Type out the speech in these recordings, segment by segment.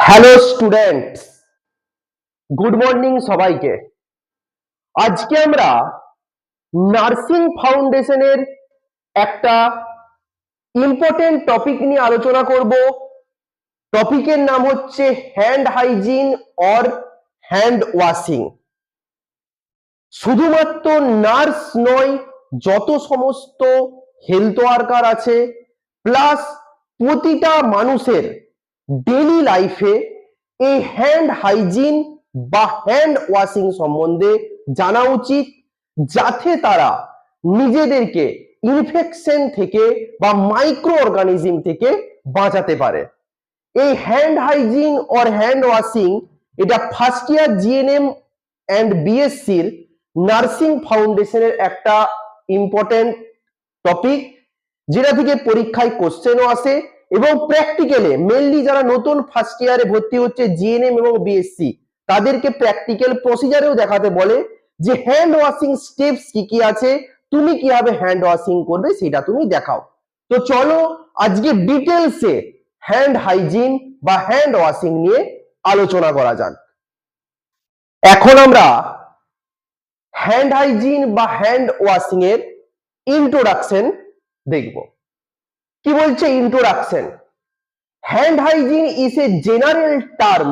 Hello students, good morning সবাইকে। আজকে আমরা নার্সিং ফাউন্ডেশনের একটা ইম্পর্টেন্ট টপিক নিয়ে আলোচনা করব। টপিকের নাম হচ্ছে hand hygiene or hand washing. শুধুমাত্র নার্স নয়, যত সমস্ত হেলথ ওয়ার্কার আছে প্লাস প্রতিটা মানুষের ডেইলি লাইফে এই হ্যান্ড হাইজিন বা হ্যান্ড ওয়াশিং সম্বন্ধে জানা উচিত, যাতে তারা নিজেদেরকে ইনফেকশন থেকে বা মাইক্রো অর্গানিজম থেকে বাঁচাতে পারে। এই hand hygiene or hand washing এটা ফার্স্ট ইয়ার জিএনএম অ্যান্ড বিএসসির নার্সিং ফাউন্ডেশনের একটা ইম্পর্টেন্ট টপিক, যেটা থেকে পরীক্ষায় কোশ্চেনও আসে এবং প্র্যাকটিক্যালে মেনলি যারা নতুন ফার্স্ট ইয়ারে ভর্তি হচ্ছে জিএনএম এবং বিএসসি তাদেরকে প্র্যাকটিক্যাল প্রসিজারেও দেখাতে বলে যে হ্যান্ড ওয়াশিং স্টেপস কি কি আছে, তুমি কিভাবে হ্যান্ড ওয়াশিং করবে সেটা তুমি দেখাও। তো চলো আজকে ডিটেলসে হ্যান্ড হাইজিন বা হ্যান্ড ওয়াশিং নিয়ে আলোচনা করা যাক। এখন আমরা হ্যান্ড হাইজিন বা হ্যান্ড ওয়াশিং এর ইন্ট্রোডাকশন দেখব। কি বলছে introduction? Hand hygiene is a general term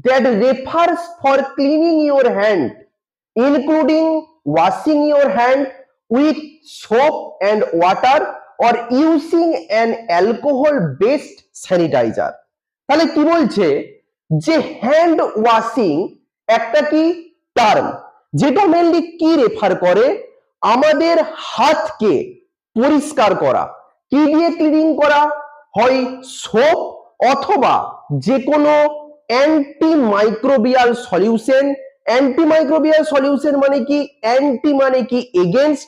that refers for cleaning your hand, including washing your hand with soap and water or using an alcohol based sanitizer। তাহলে কি বলছে যে hand washing একটা কি টার্ম, যেটা মেনলি কি refer করে আমাদের হাতকে পরিষ্কার করা। কি দিয়ে ক্লিনিং করা হয়? সোপ অথবা যে কোনো অ্যান্টিমাইক্রোবিয়াল সলিউশন। অ্যান্টিমাইক্রোবিয়াল সলিউশন মানে কি? অ্যান্টি মানে কি এগেইনস্ট,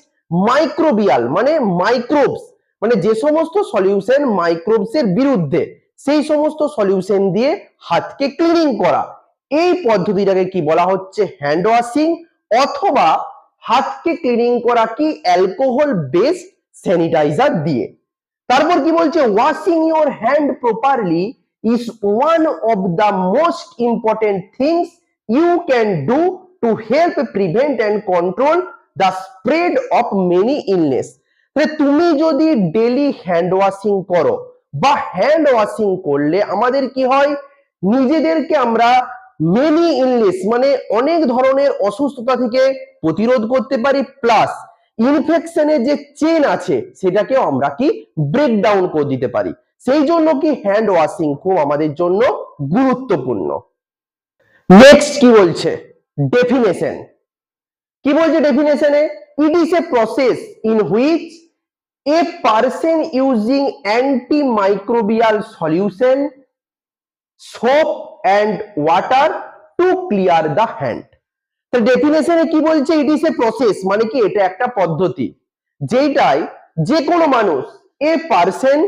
মাইক্রোবিয়াল মানে মাইক্রোবস, মানে যে সমস্ত সলিউশন মাইক্রোবস এর বিরুদ্ধে, সেই সমস্ত সলিউশন দিয়ে হাতকে ক্লিনিং করা। এই পদ্ধতিটাকে কি বলা হচ্ছে? হ্যান্ড ওয়াশিং, অথবা হাতকে ক্লিনিং করা কি অ্যালকোহল বেসড স্যানিটাইজার দিয়ে। তারপর কি বলছে? Washing your hand properly is one of the most important things you can do to help prevent and control the spread of many illness। তুমি যদি ডেইলি হ্যান্ড ওয়াশিং করো বা হ্যান্ড ওয়াশিং করলে আমাদের কি হয়? নিজেদেরকে আমরা মেনি ইলনেস মানে অনেক ধরনের অসুস্থতা থেকে প্রতিরোধ করতে পারি, প্লাস ইনফেকশনের যে চেন আছে সেটাকে আমরা কি ব্রেক ডাউন করে দিতে পারি। সেই জন্য কি হ্যান্ড ওয়াশিং খুব আমাদের জন্য গুরুত্বপূর্ণ। নেক্সট কি বলছে? ডেফিনেশন। কি বলছে ডেফিনেশনে? It is a process in which a person using antimicrobial solution, soap and water to clear the hand. তো ডেফিনেশনে কি বলছে? ইট ইজ এ প্রসেস মানে কি এটা একটা পদ্ধতি, যেটাই যে কোনো মানুষ এ পারসন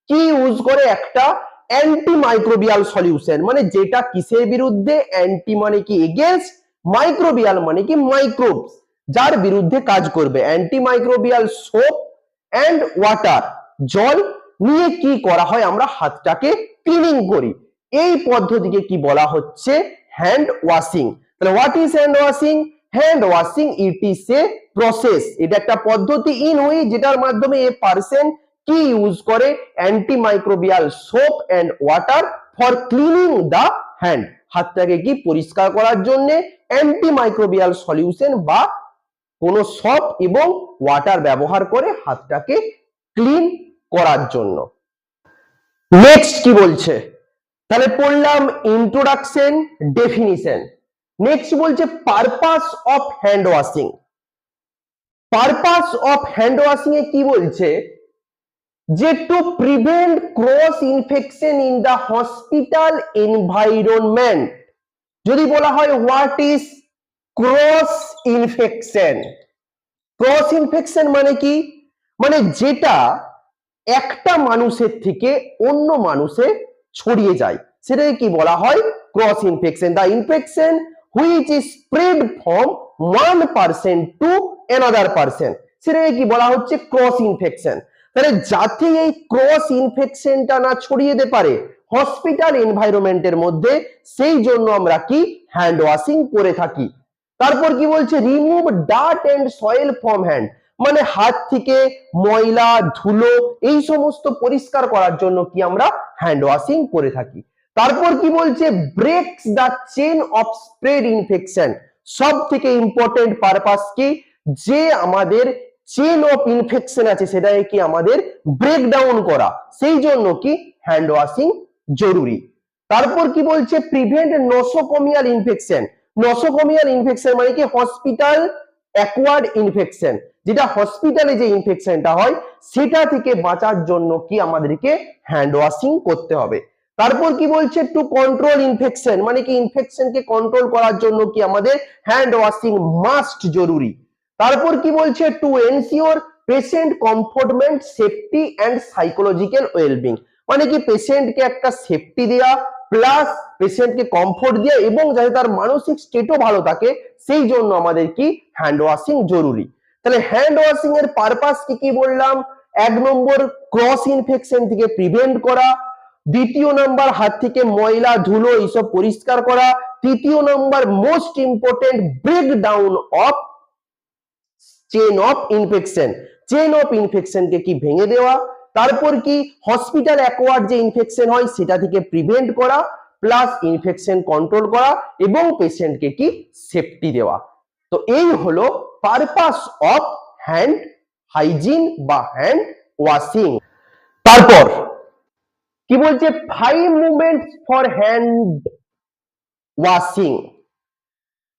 কি ইউজ করে একটা অ্যান্টিমাইক্রোবিয়াল সলিউশন, মানে যেটা কিসের বিরুদ্ধে? অ্যান্টি মানে কি এগেইনস্ট, মাইক্রোবিয়াল মানে কি মাইক্রোবস, যার বিরুদ্ধে কাজ করবে। অ্যান্টিমাইক্রোবিয়াল সোপ অ্যান্ড ওয়াটার, জল নিয়ে কি করা হয়? আমরা হাতটাকে ক্লিনিং করি। এই পদ্ধতিকে কি বলা হচ্ছে? Hand washing. তাহলে what is hand washing? Hand washing it is a process, এটা একটা পদ্ধতি ইন হুইচ যেটার মাধ্যমে এ পারসন কি ইউজ করে antimicrobial soap and water for cleaning the hand, হাতটাকে কি পরিষ্কার করার জন্য অ্যান্টিমাইক্রোবিয়াল সলিউশন বা কোনো সোপ এবং ওয়াটার ব্যবহার করে হাতটাকে ক্লিন করার জন্য। নেক্সট কি বলছে? তাহলে পড়লাম ইন্ট্রোডাকশন, ডেফিনিশন। নেক্সট বলছে purpose of hand washing. Purpose of hand washing এ কি বলছে? যে to prevent cross infection in the hospital environment. যদি বলা হয় what is cross infection? Cross infection মানে কি? মানে যেটা একটা মানুষের থেকে অন্য মানুষে ছড়িয়ে যায়, সেটাকে কি বলা হয়? Cross infection. The infection which is spread from one person to another person, সেটাকে কি বলা হচ্ছে? Cross infection. তাহলে যাতে এই ক্রস ইনফেকশনটা না ছড়িয়ে যেতে পারে হসপিটাল এনভায়রনমেন্টের মধ্যে, সেই জন্য আমরা কি হ্যান্ড ওয়াশিং করে থাকি। তারপর কি বলছে, remove dirt and soil from hand, মানে হাত থেকে ময়লা ধুলো এই সমস্ত পরিষ্কার করার জন্য কি আমরা হ্যান্ড ওয়াশিং করে থাকি। তারপর কি বলছে, ব্রেকস the chain of spread infection, সব থেকে ইম্পর্টেন্ট পারপাস কি, যে আমাদের চেইন অফ ইনফেকশন আছে সেটাকে কি আমাদের ব্রেক ডাউন করা, সেই জন্য কি হ্যান্ড ওয়াশিং জরুরি। তারপর কি বলছে, prevent nosocomial infection, nosocomial infection মানে কি হসপিটাল অ্যাকোয়ার্ড ইনফেকশন, যেটা হসপিটালে যে ইনফেকশনটা হয় সেটা থেকে বাঁচার জন্য কি আমাদেরকে হ্যান্ড ওয়াশিং করতে হবে। তারপর কি বলছে, টু কন্ট্রোল ইনফেকশন মানে কি ইনফেকশনকে কন্ট্রোল করার জন্য কি আমাদের হ্যান্ড ওয়াশিং মাস্ট জরুরি। তারপর কি বলছে, to ensure patient comfortment safety and psychological wellbeing, মানে কি পেশেন্টকে একটা সেফটি দেওয়া প্লাস পেশেন্টকে কমফোর্ট দেওয়া এবং যাতে তার মানসিক স্টেটও ভালো থাকে, সেই জন্য আমাদের কি হ্যান্ড ওয়াশিং জরুরি। তাহলে হ্যান্ড ওয়াশিং এর পারপাস কি কি বললাম, এক নম্বর ক্রস ইনফেকশন থেকে প্রিভেন্ট করা, দ্বিতীয় নাম্বার হাত থেকে ময়লা ধুলো এইসব পরিষ্কার করা, তৃতীয় number most important break down of chain of infection, chain of ইনফেকশনকে কি ভেঙে দেওয়া, তারপর কি হসপিটাল অ্যাকোয়ার্ড যে ইনফেকশন হয় সেটা থেকে প্রিভেন্ট করা প্লাস ইনফেকশন কন্ট্রোল করা এবং পেশেন্টকে কি সেফটি দেওয়া। তো এই হলো পারপাস অফ হ্যান্ড হাইজিন বা হ্যান্ড ওয়াশিং। তারপর কি বলছে, 5 মুভমেন্টস ফর হ্যান্ড ওয়াশিং,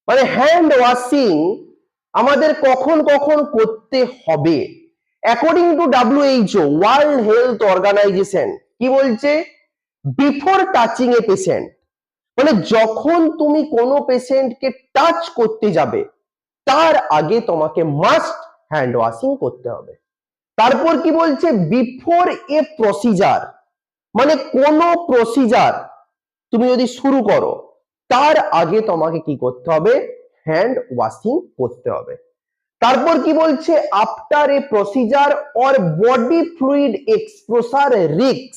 মানে হ্যান্ড ওয়াশিং আমাদের কখন কখন করতে হবে। According to WHO world health organisation কি বলছে, বিফোর টাচিং এ পেশেন্ট, মানে যখন তুমি কোনো পেশেন্টকে টাচ করতে যাবে তার আগে তোমাকে মাস্ট হ্যান্ড ওয়াশিং করতে হবে। তারপর কি বলছে, বিফোর এ প্রসিজার, মানে কোনো প্রসিজার তুমি যদি শুরু করো তার আগে তোমাকে কি করতে হবে, হ্যান্ড ওয়াশিং করতে হবে। তারপর কি বলছে, after a procedure or body fluid exposure risk,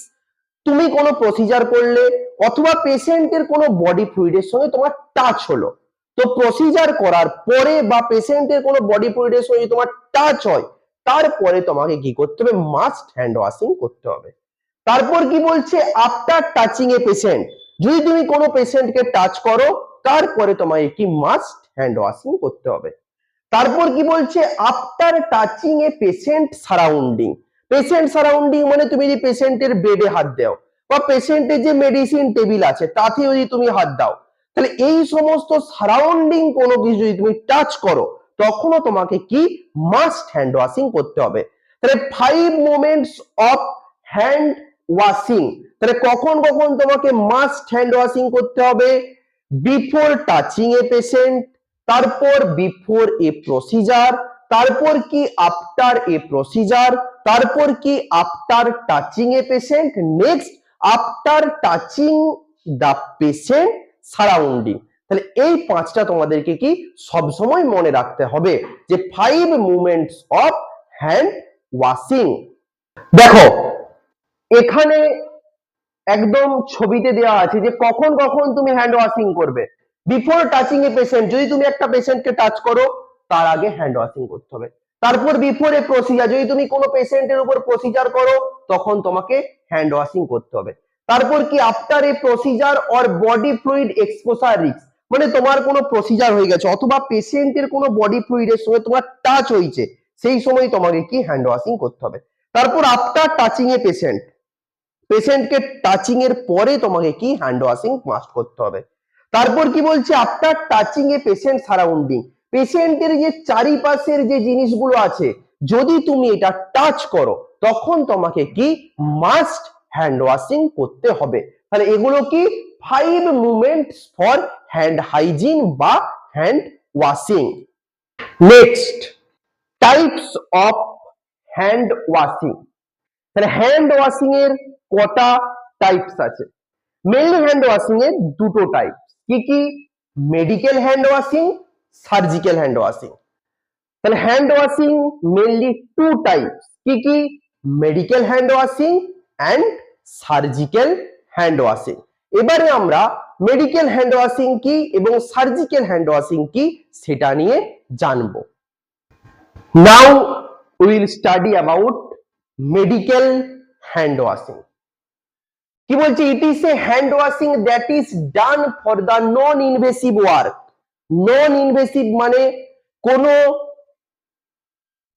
তুমি কোনো প্রসিজার করলে অথবা পেশেন্টের কোনো বডি ফ্লুইডের সঙ্গে তোমার টাচ হলো, তো প্রসিজার করার পরে বা পেশেন্টের কোনো বডি ফ্লুইডের সঙ্গে তোমার টাচ হয় তারপরে তোমাকে কি করতে হবে, মাস্ট হ্যান্ড ওয়াশিং করতে হবে। তারপর কি বলছে, আফটার টাচিং এ পেশেন্ট, যদি তুমি কোনো পেশেন্টকে টাচ করো তারপরে তোমাকে কি মাস্ট হ্যান্ড ওয়াশিং করতে হবে। তারপর কি বলছে, after touching a patient surrounding, patient surrounding মানে তুমি যদি পেশেন্টের বেডে হাত দাও বা পেশেন্টের যে মেডিসিন টেবিল আছে তাতে যদি তুমি হাত দাও, তাহলে এই সমস্ত সারাউন্ডিং কোনো কিছু যদি তুমি টাচ করো তখনও তোমাকে কি মাস্ট হ্যান্ড ওয়াশিং করতে হবে। তাহলে 5 মোমেন্টস অফ হ্যান্ড ওয়াশিং, তাহলে কখন কখন তোমাকে মাস্ট হ্যান্ড ওয়াশিং করতে হবে, বিফোর টাচিং এ পেশেন্ট, তারপর বিফোর এ প্রসিজার, তারপর কি আফটার এ প্রসিজার, তারপর কি after touching a patient, next after touching the patient surrounding. তাহলে এই পাঁচটা তোমাদেরকে কি সব সময় মনে রাখতে হবে যে 5 মুভমেন্টস অফ হ্যান্ড ওয়াশিং। দেখো এখানে একদম ছবিতে দেওয়া আছে যে কখন কখন তুমি হ্যান্ড ওয়াশিং করবে। বিফোর টাচিং এ পেশেন্ট, যদি তুমি একটা পেশেন্টকে টাচ করো তার আগে হ্যান্ড ওয়াশিং করতে হবে। তারপর বিফোর এ প্রসিজার, যদি তুমি কোনো পেশেন্টের উপর প্রসিজার করো তখন তোমাকে হ্যান্ড ওয়াশিং করতে হবে। তারপর কি after a procedure or body fluid exposure risk, মানে তোমার কোনো প্রসিজার হয়ে গেছে অথবা পেশেন্টের কোনো বডি ফ্লুইডের সঙ্গে তোমার টাচ হয়েছে, সেই সময় তোমাকে কি হ্যান্ড ওয়াশিং করতে হবে। তারপর আফটার টাচিং এ পেশেন্ট, পেশেন্টকে টাচিং এর পরে তোমাকে কি হ্যান্ড ওয়াশিং মাস্ট করতে হবে। তারপর কি বলছে, after touching a patient surrounding, পেশেন্টের যে চারিপাশের যে জিনিসগুলো আছে যদি তুমি এটা টাচ করো তখন তোমাকে কি মাস্ট হ্যান্ড ওয়াশিং করতে হবে। তাহলে এগুলো কি 5 মুভমেন্টস ফর হ্যান্ড হাইজিন বা hand washing. Next, types of hand washing. তাহলে হ্যান্ড ওয়াশিং এর কটা টাইপস আছে, মেইনলি হ্যান্ড ওয়াশিং এর দুটো টাইপ, কি কি, medical hand washing, surgical hand washing. তাহলে hand washing mainly two types, কি কি, medical hand washing and surgical hand washing. এবারে আমরা মেডিকেল হ্যান্ড ওয়াশিং কি এবং সার্জিক্যাল হ্যান্ড ওয়াশিং কি সেটা নিয়ে জানবো। Now will study about medical hand washing. কি বলছে, it is a hand washing that is done for the non invasive work. Non invasive মানে কোনো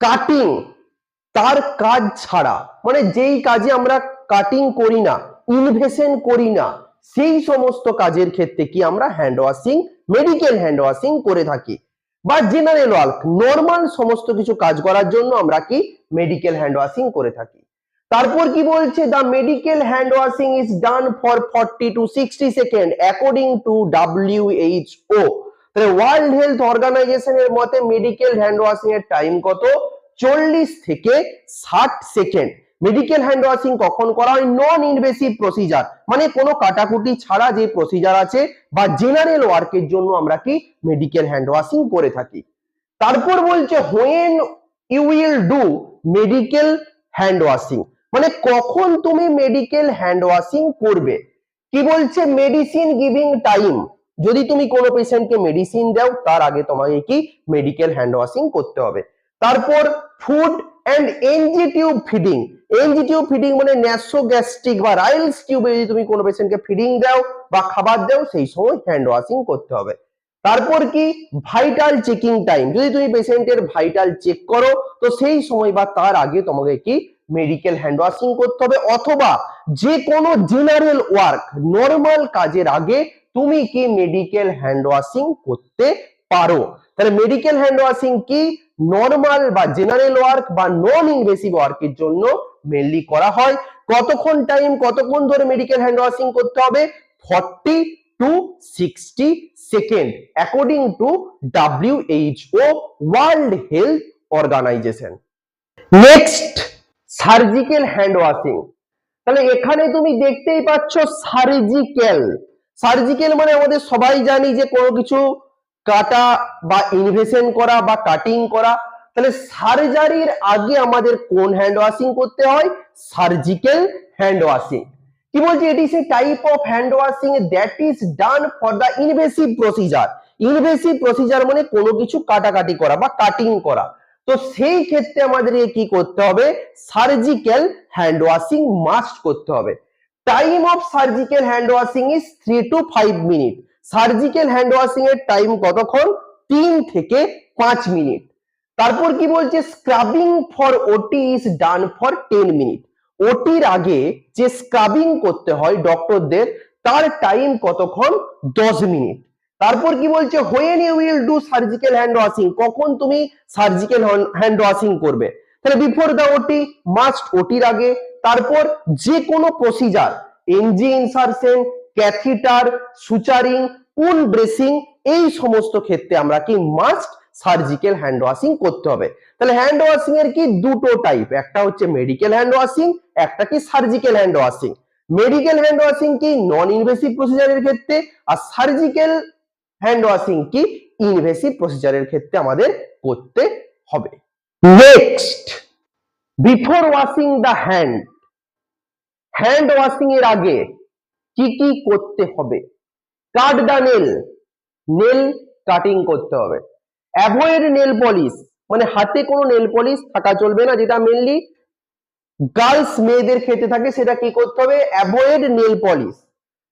কাটিং তার কাজ ছাড়া, মানে যেই কাজে আমরা কাটিং করি না, ইনভেশন করি না, সেই সমস্ত কাজের ক্ষেত্রে কি আমরা hand washing, medical hand washing করে থাকি। বা জেনারেল ওয়ার্ক, নর্মাল সমস্ত কিছু কাজ করার জন্য আমরা কি মেডিকেল হ্যান্ড ওয়াশিং করে থাকি। তারপর কি বলছে, the medical hand washing is done for 40 to 60 second according to WHO। তাহলে ওয়ার্ল্ড হেলথ অর্গানাইজেশনের মতে মেডিকেল হ্যান্ড ওয়াশিং এর টাইম কত, 40 থেকে 60 সেকেন্ড। মেডিকেল হ্যান্ড ওয়াশিং কখন করা হয়, নন ইনভেসিভ প্রসিজার মানে কোনো কাটাকুটি ছাড়া যে প্রসিজার আছে বা জেনারেল ওয়ার্কের জন্য আমরা কি মেডিকেল হ্যান্ড ওয়াশিং করে থাকি। তারপর বলছে when you will do medical hand washing, মানে কখন তুমি মেডিকেল হ্যান্ড ওয়াশিং করবে। কি বলছে, মেডিসিন গিভিং টাইম, যদি তুমি কোনো পেশেন্টকে মেডিসিন দাও তার আগে তোমাকে কি মেডিকেল হ্যান্ড ওয়াশিং করতে হবে। তারপর food and NG tube feeding. NG tube feeding মানে ন্যাসোগ্যাস্ট্রিক বা রাইলস টিউবে যদি তুমি কোনো পেশেন্টকে ফিডিং দাও বা খাবার দাও সেই সময় হ্যান্ড ওয়াশিং করতে হবে। তারপর কি ভাইটাল চেকিং টাইম, যদি তুমি পেশেন্টের ভাইটাল চেক করো তো সেই সময় বা তার আগে তোমাকে কি মেডিকেল হ্যান্ড ওয়াশিং করতে হবে। অথবা যে কোনো জেনারেল ওয়ার্ক, নরমাল কাজের আগে তুমি কি মেডিকেল হ্যান্ড ওয়াশিং করতে পারো। তাহলে মেডিকেল হ্যান্ড ওয়াশিং কি নরমাল বা জেনারেল ওয়ার্ক বা নন ইনভেসিভ ওয়ার্কের জন্য মেনলি করা হয়। কতক্ষণ টাইম, কতক্ষণ ধরে মেডিকেল হ্যান্ড ওয়াশিং করতে হবে, 40 to 60 second according to WHO world health organisation. Next surgical hand washing. তাহলে এখানে তুমি দেখতেই পাচ্ছ সার্জিক্যাল। সার্জিক্যাল মানে আমাদের সবাই জানি যে কোনো কিছু কাটা বা ইনভেশন করা বা কাটিং করা। তাহলে সার্জারির আগে আমাদের কোন হ্যান্ড ওয়াশিং করতে হয়, সার্জিক্যাল হ্যান্ড ওয়াশিং। কি বলছে, it is A type of hand washing that is done for the invasive procedure. Invasive procedure মানে কোনো কিছু কাটাকাটি করা বা কাটিং করা। তো সেই ক্ষেত্রে আমাদের কি করতে হবে, সার্জিক্যাল হ্যান্ড ওয়াশিং মাস্ট করতে হবে। Time of surgical hand washing is 3 to 5 minute. Surgical hand washing এর টাইম কতক্ষণ, 3 থেকে 5 মিনিট। তারপর কি বলছে, স্ক্রাবিং ফর ওটি ইজ ডান ফর 10 মিনিট। ওটির আগে যে স্ক্রাবিং করতে হয় ডক্টরদের তার টাইম কতক্ষণ, 10 মিনিট। তারপর কি বলছে, when you will do surgical hand washing, কখন তুমি সার্জিক্যাল হ্যান্ড ওয়াশিং করবে। তাহলে বিফোর দা ওটি, মাস্ট ওটির আগে। তারপর যে কোনো procedure, NG insertion, catheter, suturing, wound dressing, এই সমস্ত ক্ষেত্রে আমরা কি মাস্ট সার্জিক্যাল হ্যান্ড ওয়াশিং করতে হবে। তাহলে হ্যান্ড ওয়াশিং এর কি দুটো টাইপ, একটা হচ্ছে মেডিকেল হ্যান্ড ওয়াশিং, একটা কি surgical hand washing. Medical hand washing কি নন ইনভেসিভ প্রসিজারের ক্ষেত্রে, আর সার্জিক্যাল হ্যান্ড ওয়াশিং কি ইনভেসিভ প্রসিজারের ক্ষেত্রে আমাদের করতে হবে। Next, before washing the hand, hand washing এর আগে কি কি করতে হবে। Cut the nail, nail cutting করতে হবে। অ্যাভয়েড নেল পলিশ, মানে হাতে কোনো নেল পলিশ থাকা চলবে না, যেটা মেনলি গার্লস মেয়েদের ক্ষেত্রে থাকে, সেটা কি করতে হবে, অ্যাভয়েড নেল পলিশ।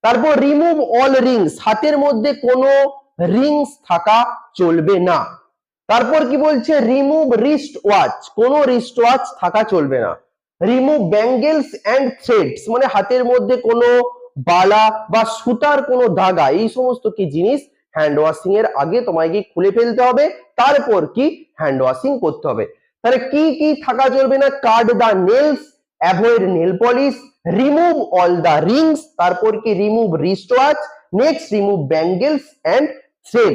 তারপর রিমুভ অল রিংস, হাতের মধ্যে কোনো রিংস থাকা চলবে না। তারপর কি বলছে, রিমুভ রিস্ট ওয়াচ, কোনো রিস্ট ওয়াচ থাকা চলবে না। রিমুভ ব্যাঙ্গেলস এন্ড থ্রেডস, মানে হাতের মধ্যে কোনো বালা বা সুতার কোনো ধাগা, এই সমস্ত কি জিনিস হ্যান্ড ওয়াশিং এর আগে তোমাকে খুলে ফেলতে হবে, তারপর কি হ্যান্ড ওয়াশিং করতে হবে। তাহলে কি কি থাকা চলবে না, cut the nails, avoid nail polish, remove all the rings, তারপর কি remove wrist watch, next remove bangles and thread.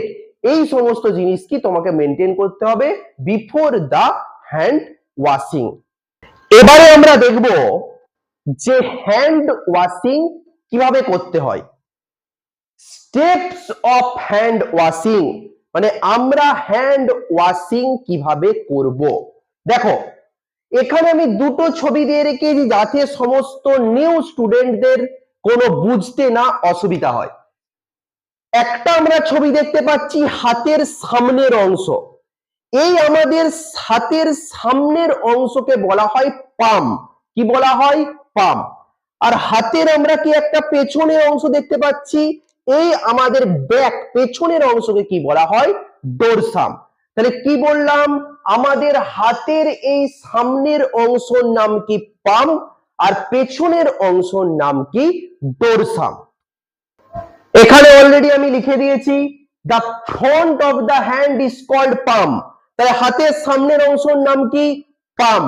এই সমস্ত জিনিস কি তোমাকে মেনটেন করতে হবে বিফোর দা হ্যান্ড ওয়াশিং। এবারে আমরা দেখব যে হ্যান্ড ওয়াশিং কিভাবে করতে হয়। স্টেপস অফ হ্যান্ড ওয়াশিং, মানে আমরা হ্যান্ড ওয়াশিং কিভাবে করব। দেখো, এখানে আমি দুটো ছবি দিয়ে রেখেছি যাতে সমস্ত নিউ স্টুডেন্টদের কোনো বুঝতে না অসুবিধা হয়। একটা আমরা ছবি দেখতে পাচ্ছি হাতের সামনের অংশ, এই আমাদের হাতের সামনের অংশকে বলা হয় পাম। কি বলা হয়? পাম। আর হাতের আমরা কি একটা পেছনের অংশ দেখতে পাচ্ছি, এই আমাদের ব্যাক পেছনের অংশকে কি বলা হয়? ডোরসাম। তাহলে কি বললাম? আমাদের হাতের এই সামনের অংশের নাম কি? পাম। আর পেছনের অংশের নাম কি? ডোরসাম। এখানে অলরেডি আমি লিখে দিয়েছি the front of the hand is called palm. তাহলে হাতের সামনের অংশের নাম কি? Palm.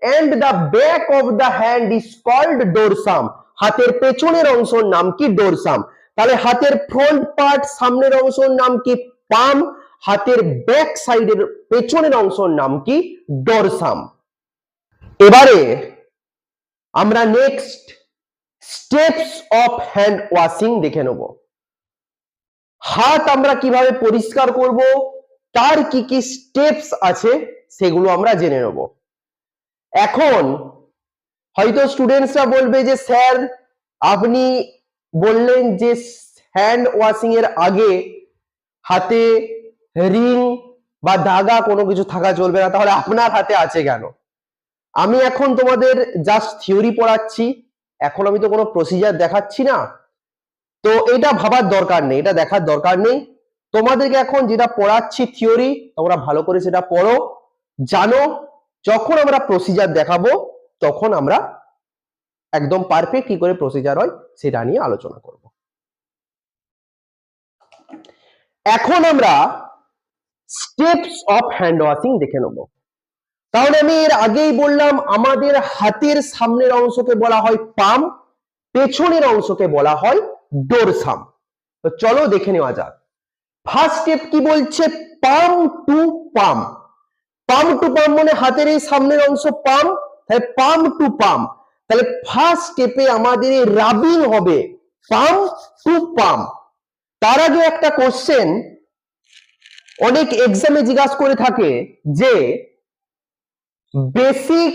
And the back of the hand is called dorsum. হাতের পেছনের অংশের নাম কি? ডোরসাম। তাহলে হাতের ফ্রন্ট পার্ট সামনের অংশের নাম কি? পাম। হাতের ব্যাক সাইডের পেছনের অংশের নাম কি? ডোরসাম। এবারে আমরা next steps of hand washing দেখে নেব। হাত আমরা কিভাবে পরিষ্কার করব, তার কি কি স্টেপস আছে সেগুলো আমরা জেনে নেব। এখন হয়তো স্টুডেন্টসরা বলবে যে স্যার আপনি বললেন যে হ্যান্ড ওয়াশিং এর আগে হাতে রিং বা ধাগা কোনো কিছু থাকা চলবে না, তাহলে আপনার হাতে আছে কেন? আমি এখন তোমাদের জাস্ট থিওরি পড়াচ্ছি, এখন আমি তো কোনো প্রসিজার দেখাচ্ছি না, তো এটা ভাবার দরকার নেই, এটা দেখার দরকার নেই। তোমাদেরকে এখন যেটা পড়াচ্ছি থিওরি, তোমরা ভালো করে সেটা পড়ো, জানো। যখন আমরা প্রসিজার দেখাবো তখন আমরা একদম পারফেক্ট কি করে প্রসিজার হয় সেটা নিয়ে আলোচনা করব। এখন আমরা স্টেপস অফ হ্যান্ড ওয়াশিং দেখে নেব। তাহলে আমি এর আগেই বললাম আমাদের হাতের সামনের অংশকে বলা হয় পাম, পেছনের অংশকে বলা হয় ডোরসাম। তো চলো দেখে নেওয়া যাক। ফার্স্ট স্টেপ কি বলছে? Palm to palm. Palm to পাম মানে হাতের এই সামনের অংশ পাম, তাহলে পাম টু পাম। তাহলে ফার্স্ট স্টেপে আমাদের এই রাবিং হবে পাম টু পাম। তার আগে একটা কোশ্চেন অনেক এক্সামে জিজ্ঞাসা করে থাকে যে basic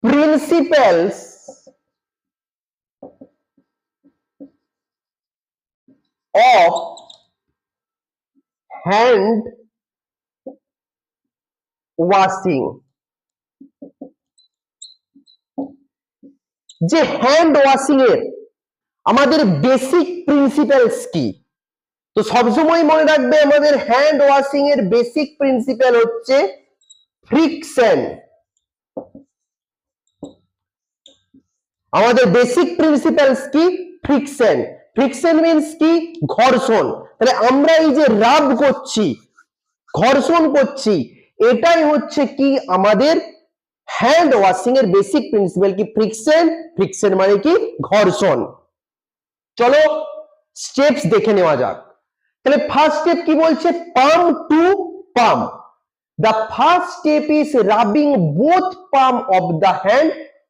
principles of hand washing. যে হ্যান্ড ওয়াশিং এর আমাদের বেসিক প্রিন্সিপালস কি? তো সবসময় মনে রাখবে আমাদের হ্যান্ড ওয়াশিং এর বেসিক প্রিন্সিপাল হচ্ছে ফ্রিকশন। আমাদের বেসিক প্রিন্সিপালস কি? ফ্রিকশন। ফ্রিকশন মিন্স কি? ঘর্ষণ। তাহলে আমরা এই যে রাব করছি, ঘর্ষণ করছি, এটাই হচ্ছে কি আমাদের হ্যান্ড ওয়াশিং এর বেসিক প্রিন্সিপাল কি? ফ্রিকশন। ফ্রিকশন মানে কি? ঘর্ষণ। চলো স্টেপস দেখে নেওয়া যাক। তাহলে ফার্স্ট স্টেপ কি বলছে? Palm to palm. The first step is rubbing both palm of the hand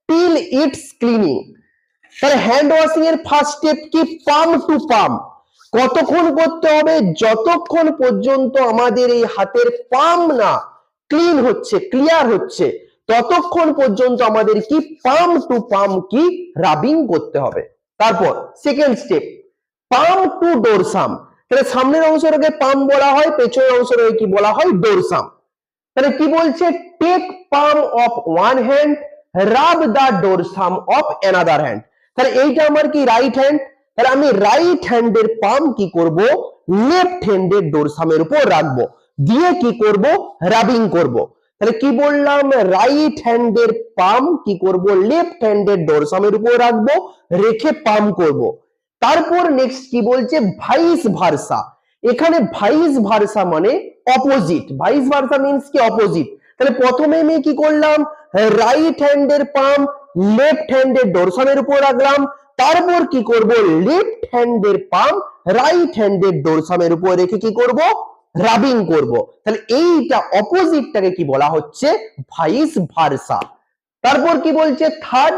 till it's cleaning. তাহলে হ্যান্ড ওয়াশিং এর ফার্স্ট স্টেপ কি? পাম টু পাম। কতক্ষণ করতে হবে? যতক্ষণ পর্যন্ত আমাদের এই হাতের পাম না ক্লিন হচ্ছে, ক্লিয়ার হচ্ছে, ততক্ষণ পর্যন্ত আমাদের কি পাম টু পাম কি রাবিং করতে হবে। তারপর সেকেন্ড স্টেপ পাম টু ডোরসাম। তাহলে সামনের অংশটাকে পাম বলা হয়, পেছনের অংশটাকে কি বলা হয়? ডোরসাম। তাহলে কি বলছে? Take palm of one hand, rub the dorsum of another hand. তাহলে এইটা আমার কি? Right hand. তাহলে আমি রাইট হ্যান্ডের পাম কি করব? লেফট হ্যান্ডের ডোরসামের উপর রাখবো, দিয়ে কি করব? রাবিং করব। তাহলে কি বললাম? রাইট হ্যান্ডের পাম কি করব? লেফট হ্যান্ডের ডোরসামের উপর রাখবো, রেখে পাম করব। তারপর নেক্সট কি বলছে? Vice versa. এখানে ভাইস ভার্সা মানে অপোজিট। ভাইস ভার্সা মিন্স কি? অপোজিট। তাহলে প্রথমে আমি কি করলাম? রাইট হ্যান্ডের পাম লেফট হ্যান্ডের ডোরসামের উপর রাখলাম, তারপর কি করব? লেফট হ্যান্ডের পাম রাইট হ্যান্ডের ডোরসামের উপর রেখে কি করব? রাবিং করব। তাহলে এইটা অপোজিটটাকে কি বলা হচ্ছে? Vice versa. তারপর কি বলছে? Third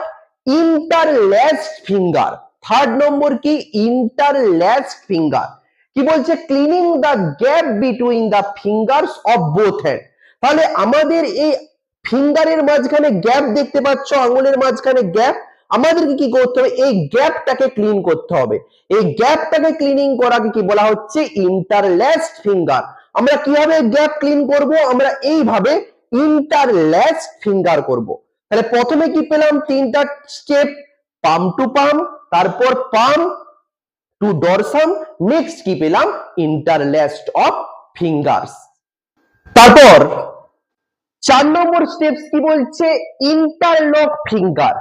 interlaced finger. Third number কি? Interlaced finger. কি বলছে? Cleaning the gap between the fingers of both hand. তাহলে আমাদের এই ফিঙ্গারের মাঝখানে গ্যাপ দেখতে পাচ্ছ, আঙুলের মাঝখানে গ্যাপ, আমাদেরকে কি করতে হবে, এই গ্যাপটাকে ক্লিন করতে হবে। এই গ্যাপটাকে ক্লিনিং করাকে কি বলা হচ্ছে, ইন্টারল্যাসড ফিঙ্গার। আমরা কিভাবে গ্যাপ ক্লিন করব, আমরা এইভাবে ইন্টারল্যাসড ফিঙ্গার করব। তাহলে প্রথমে কি পেলাম, তিনটা স্টেপ, পাম টু পাম, তারপর পাম টু ডরসাম, নেক্সট কি পেলাম, ইন্টারল্যাসড অফ ফিঙ্গার্স। তারপর 4 নম্বর স্টেপস কি বলছে, ইন্টারলক ফিঙ্গার।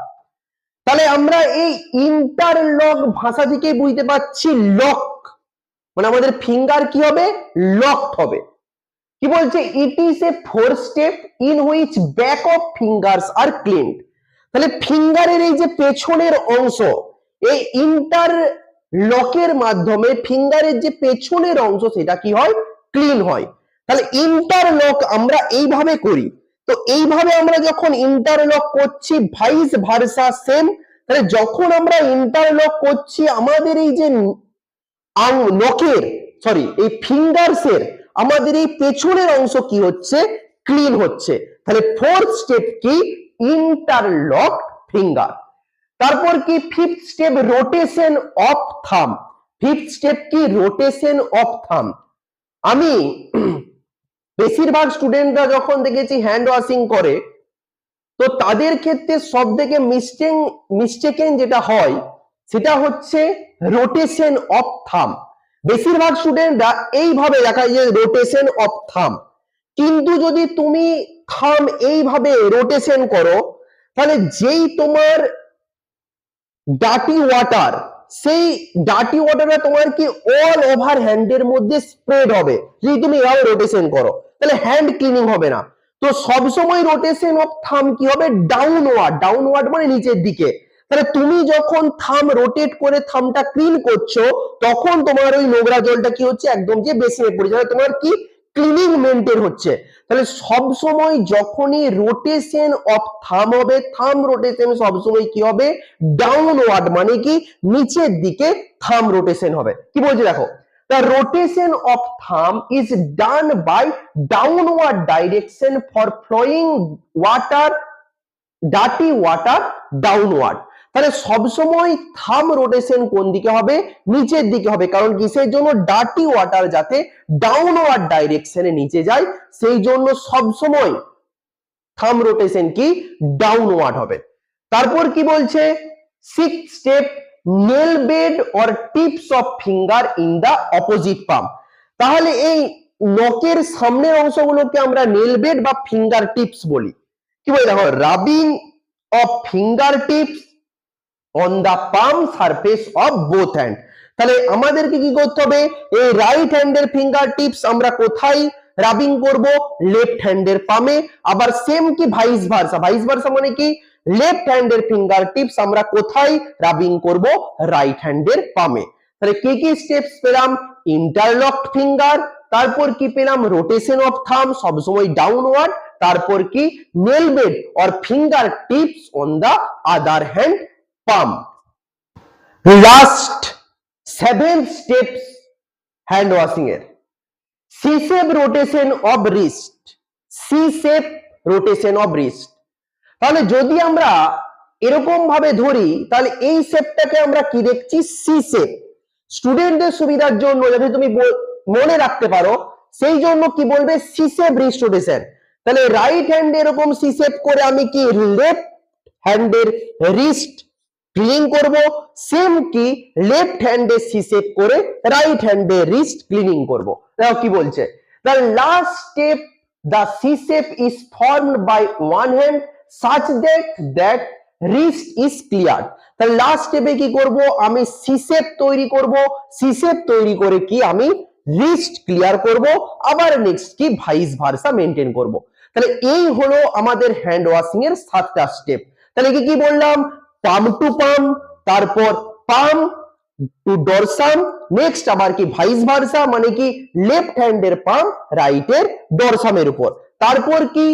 তাহলে আমরা এই ইন্টারলক ভাষা থেকে বুঝতে পারছি লক, মানে আমাদের ফিঙ্গার কি হবে, লকড হবে। কি বলছে, it is a 4 step in which back of fingers are cleaned. তাহলে ফিঙ্গারের এই যে পেছনের অংশ, এই ইন্টারলকের মাধ্যমে ফিঙ্গারের যে পেছনের অংশ সেটা কি হয়, ক্লিন হয়। তাহলে ইন্টারলক আমরা এইভাবে করি। তো এইভাবে আমরা যখন ইন্টারলক করছি, ভাইস ভার্সা সেম। তাহলে যখন আমরা ইন্টারলক করছি, আমাদের এই যে নখের, সরি, এই ফিঙ্গারসের আমাদের এই পেছনের অংশ কি হচ্ছে, ক্লিন হচ্ছে। তাহলে 4th স্টেপ কি, ইন্টারলক ফিঙ্গার। তারপর কি 5th স্টেপ, রোটেশন অফ থাম। 5th স্টেপ কি, রোটেশন অফ থাম। আমি বেশিরভাগ স্টুডেন্টরা যখন দেখেছি হ্যান্ড ওয়াশিং করে, তো তাদের ক্ষেত্রে সব থেকে মিস্টেকেন যেটা হয় সেটা হচ্ছে রোটেশন অফ থাম। বেশিরভাগ স্টুডেন্টরা এইভাবে দেখায় যে রোটেশন অফ থাম, কিন্তু যদি তুমি থাম এইভাবে রোটেশন করো, তাহলে যেই তোমার ডার্টি ওয়াটার, সেই ডার্টি ওয়াটারটা তোমার কি অল ওভার হ্যান্ডের মধ্যে স্প্রেড হবে। যদি তুমি এভাবে রোটেশন করো, তাহলে হ্যান্ড ক্লিনিং হবে না। তো সবসময় রোটেশন অফ থাম কি হবে, ডাউনওয়ার্ড। ডাউনওয়ার্ড মানে নিচের দিকে। তাহলে তুমি যখন থাম রোটেট করে থামটা ক্লিন করছো, তখন তোমার ওই নোংরা জলটা কি হচ্ছে, একদম যে বেসিনে পড়ে যাবে, তোমার কি ক্লিনিং মেনটেন হচ্ছে। তাহলে সব সময় যখনই রোটেশন অফ থাম হবে, থাম রোটেশন সবসময় কি হবে, ডাউনওয়ার্ড, মানে কি নিচের দিকে থাম রোটেশন হবে। কি বলছে দেখো, the rotation of thumb is done by downward direction for flowing water, dirty water downward। তাহলে সবসময় থাম রোটেশন কোন দিকে হবে, নিচের দিকে হবে। কারণ কিসের জন্য, ডার্টি ওয়াটার যাতে ডাউনওয়ার্ড ডাইরেকশনে নিচে যায়, সেই জন্য সবসময় থাম রোটেশন কি ডাউনওয়ার্ড হবে। তারপর কি বলছে, 6th step, nail bed or tips of finger in the opposite palm. তাহলে এই নখের সামনের অংশগুলোকে আমরা নেল বেড বা ফিঙ্গার টিপস বলি। কি বলি দেখো, rubbing of finger tips on the palm surface of both hand. তাহলে আমাদেরকে কি করতে হবে, এই রাইট হ্যান্ডের ফিঙ্গার টিপস আমরা কোথায় রাবিং করব, লেফট হ্যান্ডের পামে। আবার সেম কি ভাইস ভার্সা, ভাইস ভার্সা মানে কি লেফট হ্যান্ডের ফিঙ্গার টিপস আমরা কোথায় রাবিং করব, রাইট হ্যান্ডের পামে। তাহলে কি কি স্টেপস পেলাম, ইন্টারলকড ফিঙ্গার, তারপর কি পেলাম, রোটেশন অফ থাম সবসময় ডাউনওয়ার্ড, তারপর কি nail bed or finger tips on the other hand palm. Last 7th steps hand washing এর, C shape rotation of wrist. C shape rotation of wrist. তাহলে যদি আমরা এরকম ভাবে ধরি, তাহলে এই শেপটাকে আমরা কি দেখছি, সি শেপ। স্টুডেন্টদের সুবিধার জন্য যদি তুমি মনে রাখতে পারো, সেই জন্য কি বলবে, সি শেপ রিস্ট রোটেশন। তাহলে রাইট হ্যান্ডে এরকম সি শেপ করে আমি কি লেফট হ্যান্ডের রিস্ট ক্লিন করব, সেম কি লেফট হ্যান্ডে সি শেপ করে রাইট হ্যান্ডে রিস্ট ক্লিনিং করব। দেখো কি বলছে, the last step, the C shape is formed by one hand such that wrist is cleared। তাহলে লাস্ট স্টেপে কি করব, আমি সি শেপ তৈরি করব, সি শেপ তৈরি করে কি আমি রিস্ট ক্লিয়ার করব, আবার নেক্সট কি ভাইস ভার্সা মেনটেন করব। তাহলে এই হলো আমাদের হ্যান্ড ওয়াশিং এর 7টা স্টেপ। তাহলে কি কি বললাম, পাম টু পাম, তারপর পাম টু ডরসাম, নেক্সট আবার কি ভাইস ভার্সা, মানে কি লেফট হ্যান্ডের পাম রাইটের ডরসামের উপর, তারপর কি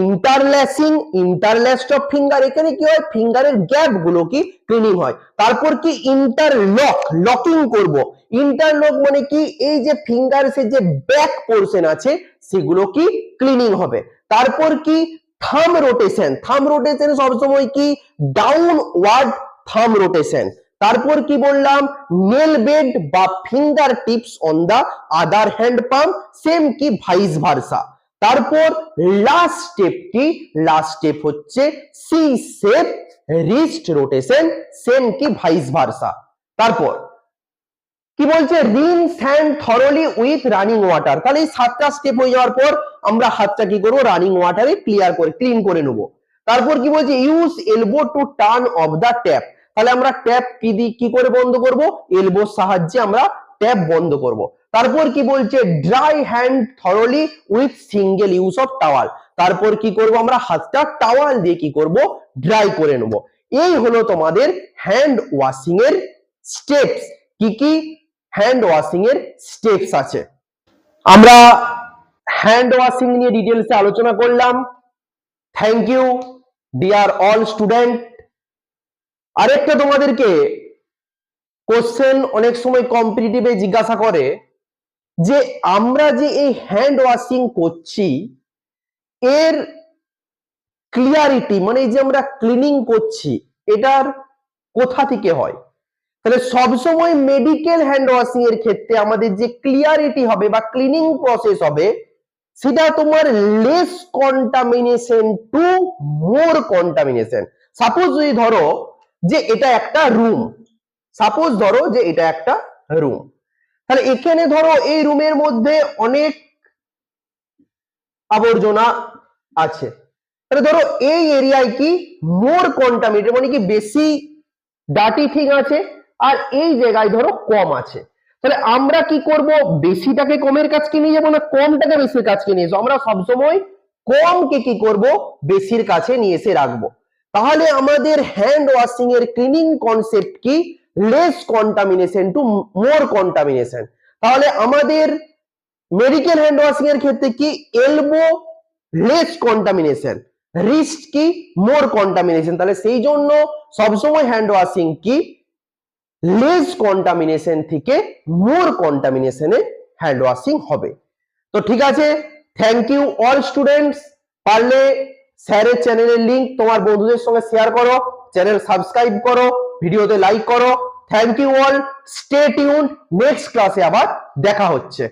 ইন্টারল্যাসিং, ইন্টারল্যাসড অফ ফিঙ্গার, এখানে কি হয়, ফিঙ্গারের গ্যাপ গুলো কি ক্লিনিং হয়। তারপর কি ইন্টারলক, লকিং করব। ইন্টারলক মানে কি এই যে ফিঙ্গারসের যে ব্যাক পোরশন আছে সেগুলো কি ক্লিনিং হবে। তারপর কি থাম রোটেশন, থাম রোটেশন সবসময় কি ডাউনওয়ার্ড থাম রোটেশন। তারপর কি বললাম নেল বেড বা finger tips on the other hand পাম্প, সেম কি ভাইস ভার্সা। তারপর লাস্ট স্টেপ কি, লাস্ট স্টেপ হচ্ছে C shape wrist rotation, same কি ভাইস ভার্সা। তারপর কি বলছে rinse hand thoroughly with running water. তাহলে এই 7টা স্টেপ হয়ে যাওয়ার পর আমরা হাতটা কি করবো রানিং ওয়াটারে ক্লিন করে নেব। তারপর কি বলছে use elbow to turn off the tap. তাহলে আমরা ট্যাপ কি করে বন্ধ করব, এলবোর সাহায্যে আমরা ট্যাপ বন্ধ করব। তারপর কি বলছে dry hand thoroughly with single use of towel. তারপর কি করব আমরা হাতটা টাওয়াল দিয়ে কি করব ড্রাই করে নেব। এই হলো তোমাদের হ্যান্ড ওয়াশিং এর স্টেপস। কি কি হ্যান্ড ওয়াশিং এর স্টেপস আছে। আমরা হ্যান্ড ওয়াশিং নিয়ে ডিটেলসে আলোচনা করলাম। Thank you dear all student. আরেকটা তোমাদেরকে কোশ্চেন অনেক সময় কম্পিটিটিভে জিজ্ঞাসা করে যে আমরা যে এই হ্যান্ড ওয়াশিং করছি এর ক্লিয়ারিটি মানে এই যে আমরা ক্লিনিং করছি এটার কোথা থেকে হয়। তাহলে সবসময় মেডিকেল হ্যান্ড ওয়াশিং এর ক্ষেত্রে আমাদের যে ক্লিয়ারিটি হবে বা ক্লিনিং প্রসেস হবে সেটা তোমার লেস কন্টামিনেশন টু মোর কন্টামিনেশন। সাপোজ যদি ধরো যে এটা একটা রুম, সাপোজ ধরো যে এটা একটা রুম, তাহলে এখানে ধরো এই রুমের মধ্যে অনেক আবর্জনা আছে, তাহলে ধরো এই এরিয়ায় কি মোর কন্টামিনেটেড মানে কি বেশি ডার্টি থিং আছে আর এই জায়গায় ধরো কম আছে। তাহলে আমরা কি করব বেশিটাকে কমের কাছকে নিয়ে যাবো না কমটাকে বেশির কাছকে নিয়ে যাবো, আমরা সবসময় কমকে কি করব বেশির কাছে নিয়ে এসে রাখবো। তাহলে আমাদের হ্যান্ড ওয়াশিং এর ক্লিনিং কনসেপ্ট কি লেস কন্টামিনেশন টু মোর কন্টামিনেশন। তাহলে আমাদের মেডিকেল হ্যান্ড ওয়াশিং এর ক্ষেত্রে কি এলবো লেস কন্টামিনেশন, রিস্ট কি মোর কন্টামিনেশন। তাহলে সেই জন্য সবসময় হ্যান্ড ওয়াশিং কি লেস কন্টামিনেশন থেকে মোর কন্টামিনেশনে হ্যান্ড ওয়াশিং হবে। তো ঠিক আছে, থ্যাংক ইউ অল স্টুডেন্টস। পারলে স্যারের চ্যানেলের লিংক তোমার বন্ধুদের সঙ্গে শেয়ার করো, চ্যানেল সাবস্ক্রাইব করো, ভিডিওতে লাইক করো। Thank you all, stay tune, next ক্লাসে আবার দেখা হচ্ছে।